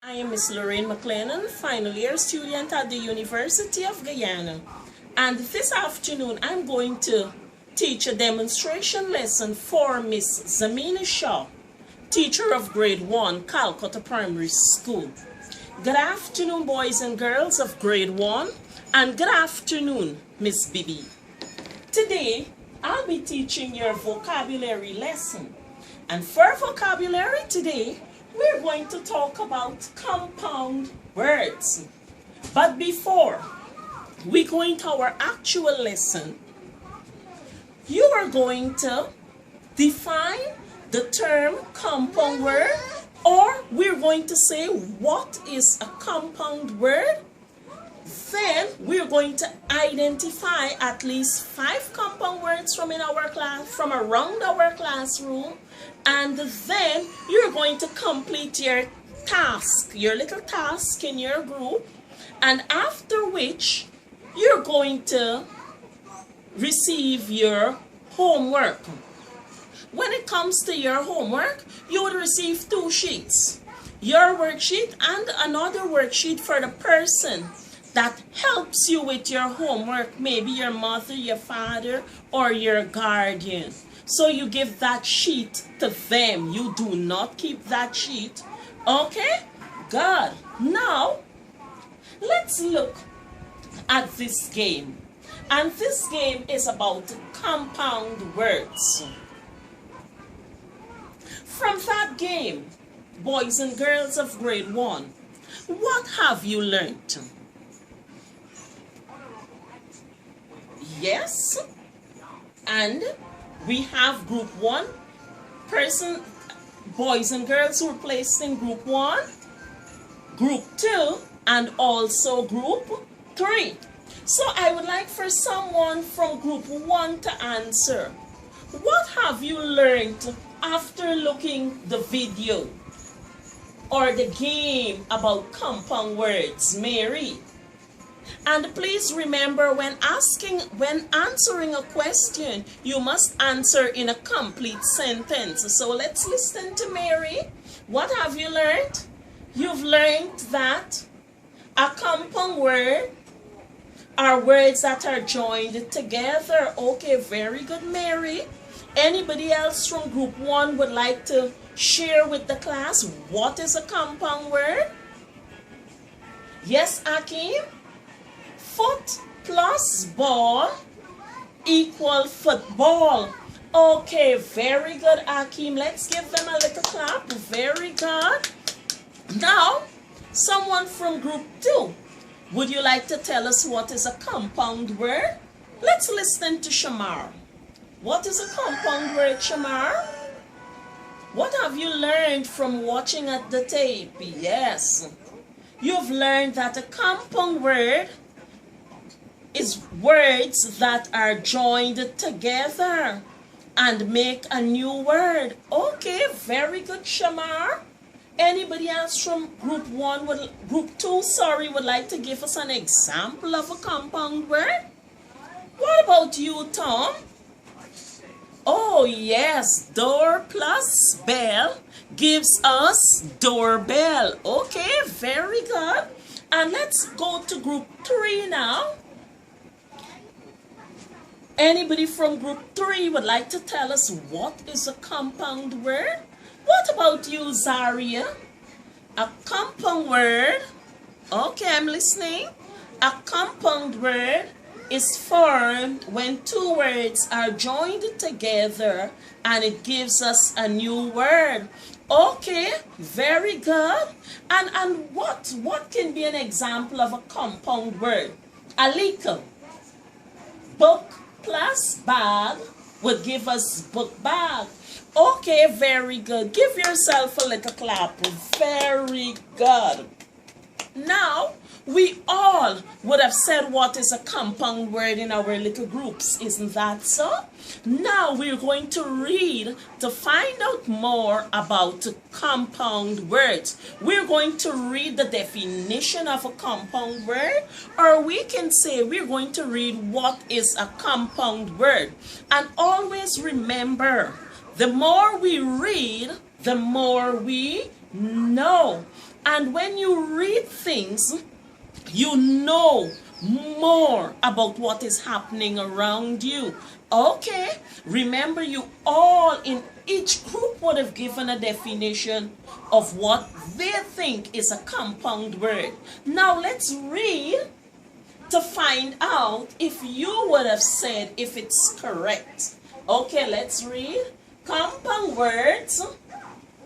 I am Miss Lorraine McLennan, final year student at the University of Guyana. And this afternoon I'm going to teach a demonstration lesson for Miss Zamina Shaw, teacher of grade 1, Calcutta Primary School. Good afternoon, boys and girls of grade 1, and good afternoon, Miss Bibi. Today, I'll be teaching your vocabulary lesson. And for vocabulary today, we're going to talk about compound words. But before we go into our actual lesson, you are going to define the term compound word, or we're going to say what is a compound word. Then we're going to identify at least 5 compound words from around our classroom, and then you're going to complete your task, your little task in your group, and after which you're going to receive your homework. When it comes to your homework, you would receive 2 sheets, your worksheet and another worksheet for the person that helps you with your homework, maybe your mother, your father, or your guardian. So you give that sheet to them. You do not keep that sheet. Okay? Good. Now, let's look at this game. And this game is about compound words. From that game, boys and girls of grade 1, what have you learned? Yes, and we have group 1 person, boys and girls who are placed in group 1, group 2, and also group 3. So I would like for someone from group 1 to answer. What have you learned after looking the video or the game about compound words, Mary? And please remember, when answering a question, you must answer in a complete sentence. So let's listen to Mary. What have you learned? You've learned that a compound word are words that are joined together. Okay, very good, Mary. Anybody else from group 1 would like to share with the class what is a compound word? Yes, Akim? Foot plus ball equal football. Okay, very good, Akim. Let's give them a little clap. Very good. Now, someone from group 2, would you like to tell us what is a compound word? Let's listen to Shamar. What is a compound word, Shamar? What have you learned from watching at the tape? Yes. You've learned that a compound word is words that are joined together and make a new word. Okay, very good, Shamar. Anybody else from group 2, would like to give us an example of a compound word? What about you, Tom? Oh yes, door plus bell gives us doorbell. Okay, very good. And let's go to group 3 now. Anybody from group 3 would like to tell us what is a compound word? What about you, Zaria? A compound word, okay, I'm listening. A compound word is formed when 2 words are joined together and it gives us a new word. Okay, very good. And what can be an example of a compound word? Alika. Book plus bag would give us book bag. Okay, very good. Give yourself a little clap. Very good. Now, we all would have said what is a compound word in our little groups. Isn't that so? Now we're going to read to find out more about compound words. We're going to read the definition of a compound word, or we can say we're going to read what is a compound word. And always remember, the more we read, the more we know. And when you read things, you know more about what is happening around you. Okay, remember you all in each group would have given a definition of what they think is a compound word. Now let's read to find out if you would have said if it's correct. Okay, let's read. Compound words.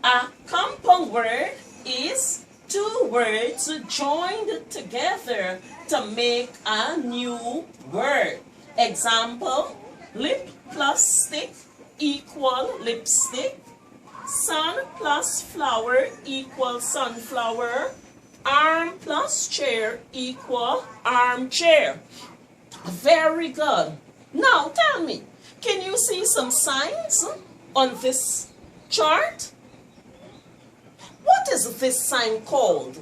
A compound word is two words joined together to make a new word. Example, lip plus stick equal lipstick. Sun plus flower equal sunflower. Arm plus chair equal armchair. Very good. Now tell me, can you see some signs on this chart? What is this sign called?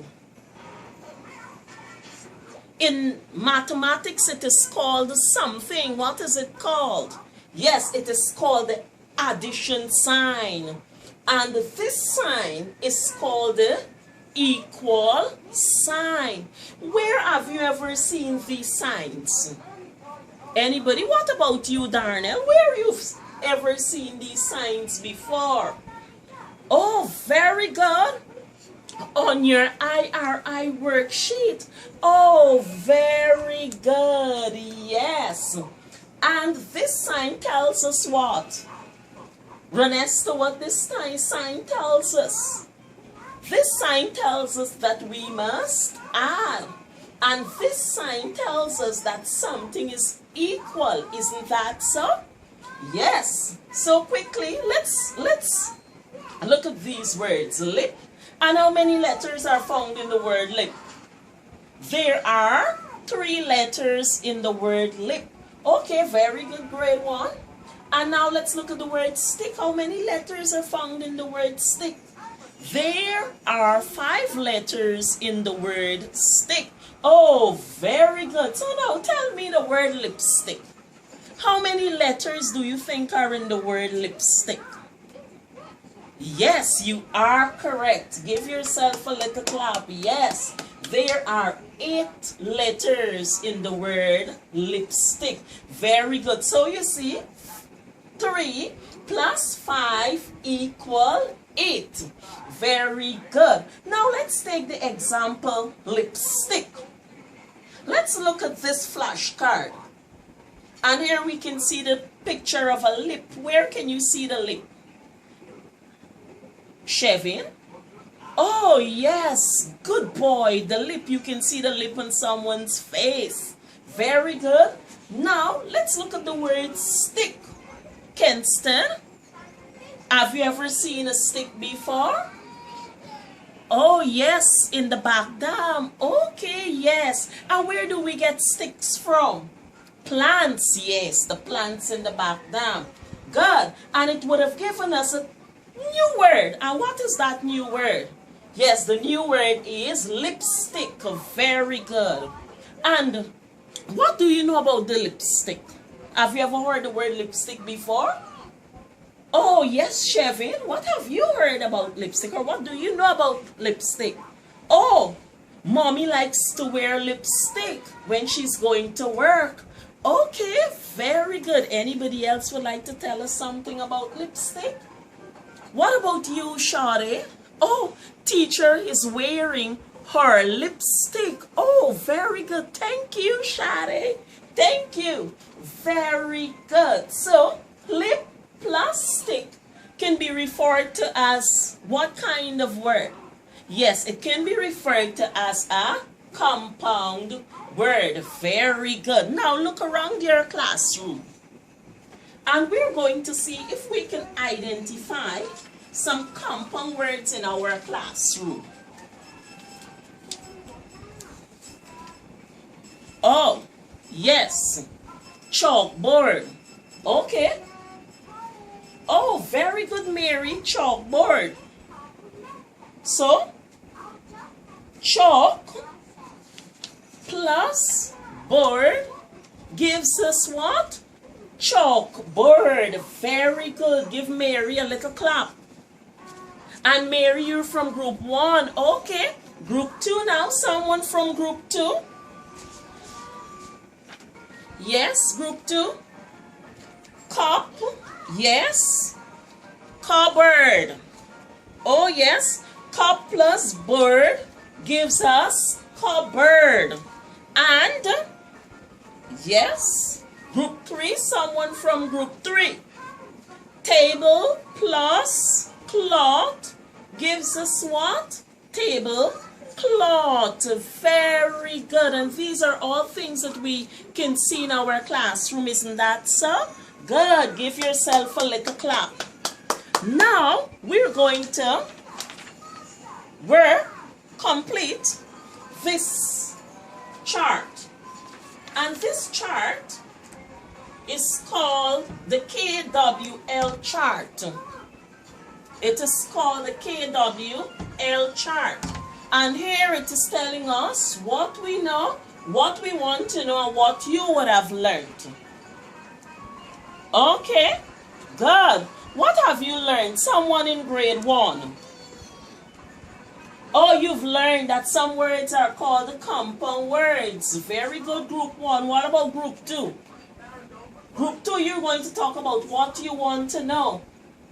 In mathematics, it is called something. What is it called? Yes, it is called the addition sign. And this sign is called the equal sign. Where have you ever seen these signs? Anybody? What about you, Darnell? Where you've ever seen these signs before? Oh, very good. On your IRI worksheet. Oh, very good. Yes. And this sign tells us what? Renesta, what this sign tells us? This sign tells us that we must add. And this sign tells us that something is equal. Isn't that so? Yes. So quickly, let's look at these words. Lip. And how many letters are found in the word lip? There are 3 letters in the word lip. Okay, very good, grade 1. And now let's look at the word stick. How many letters are found in the word stick? There are 5 letters in the word stick. Oh, very good. So now tell me the word lipstick. How many letters do you think are in the word lipstick? Yes, you are correct. Give yourself a little clap. Yes, there are 8 letters in the word lipstick. Very good. So you see, 3 plus 5 equal 8. Very good. Now let's take the example lipstick. Let's look at this flashcard. And here we can see the picture of a lip. Where can you see the lip? Chevin? Oh, yes. Good boy. The lip. You can see the lip on someone's face. Very good. Now, let's look at the word stick. Kenston, have you ever seen a stick before? Oh, yes. In the back dam. Okay, yes. And where do we get sticks from? Plants. Yes, the plants in the back dam. Good. And it would have given us a new word. And what is that new word? Yes, the new word is lipstick. Very good. And what do you know about the lipstick? Have you ever heard the word lipstick before? Oh, yes, Chevin. What have you heard about lipstick? Or what do you know about lipstick? Oh, mommy likes to wear lipstick when she's going to work. Okay, very good. Anybody else would like to tell us something about lipstick? What about you, Shari? Oh, teacher is wearing her lipstick. Oh, very good. Thank you, Shari. Thank you. Very good. So, lip plus stick can be referred to as what kind of word? Yes, it can be referred to as a compound word. Very good. Now, look around your classroom. And we're going to see if we can identify some compound words in our classroom. Oh, yes. Chalkboard. Okay. Oh, very good, Mary. Chalkboard. So, chalk plus board gives us what? Chalkboard. Very good. Give Mary a little clap. And Mary, you're from group 1. Okay. Group 2 now. Someone from group 2. Yes, group 2. Cup. Yes. Cupboard. Oh, yes. Cup plus bird gives us cupboard. And, yes, group 3. Someone from group 3. Table plus cloth gives us what? Table cloth. Very good. And these are all things that we can see in our classroom. Isn't that so? Good. Give yourself a little clap. Now we're going to complete this chart. And this chart is called the KWL chart. It is called the KWL chart. And here it is telling us what we know, what we want to know, and what you would have learned. Okay, good. What have you learned? Someone in grade 1. Oh, you've learned that some words are called the compound words. Very good, group 1. What about group 2? Group 2, you're going to talk about what you want to know.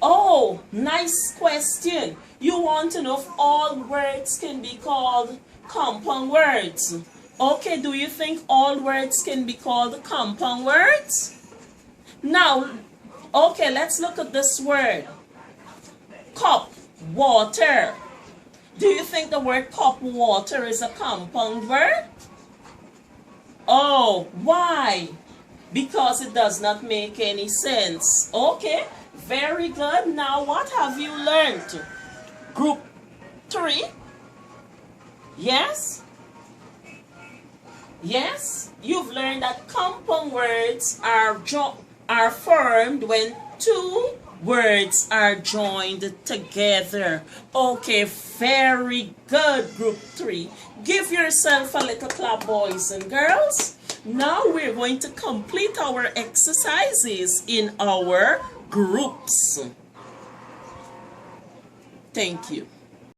Oh, nice question. You want to know if all words can be called compound words. Okay, do you think all words can be called compound words? Now, okay, let's look at this word. Cup, water. Do you think the word cup, water is a compound word? Oh, why? Because it does not make any sense. Okay, very good. Now, what have you learned? Group 3? Yes? Yes? You've learned that compound words are formed when two words are joined together. Okay, very good, group 3. Give yourself a little clap, boys and girls. Now we're going to complete our exercises in our groups. Thank you.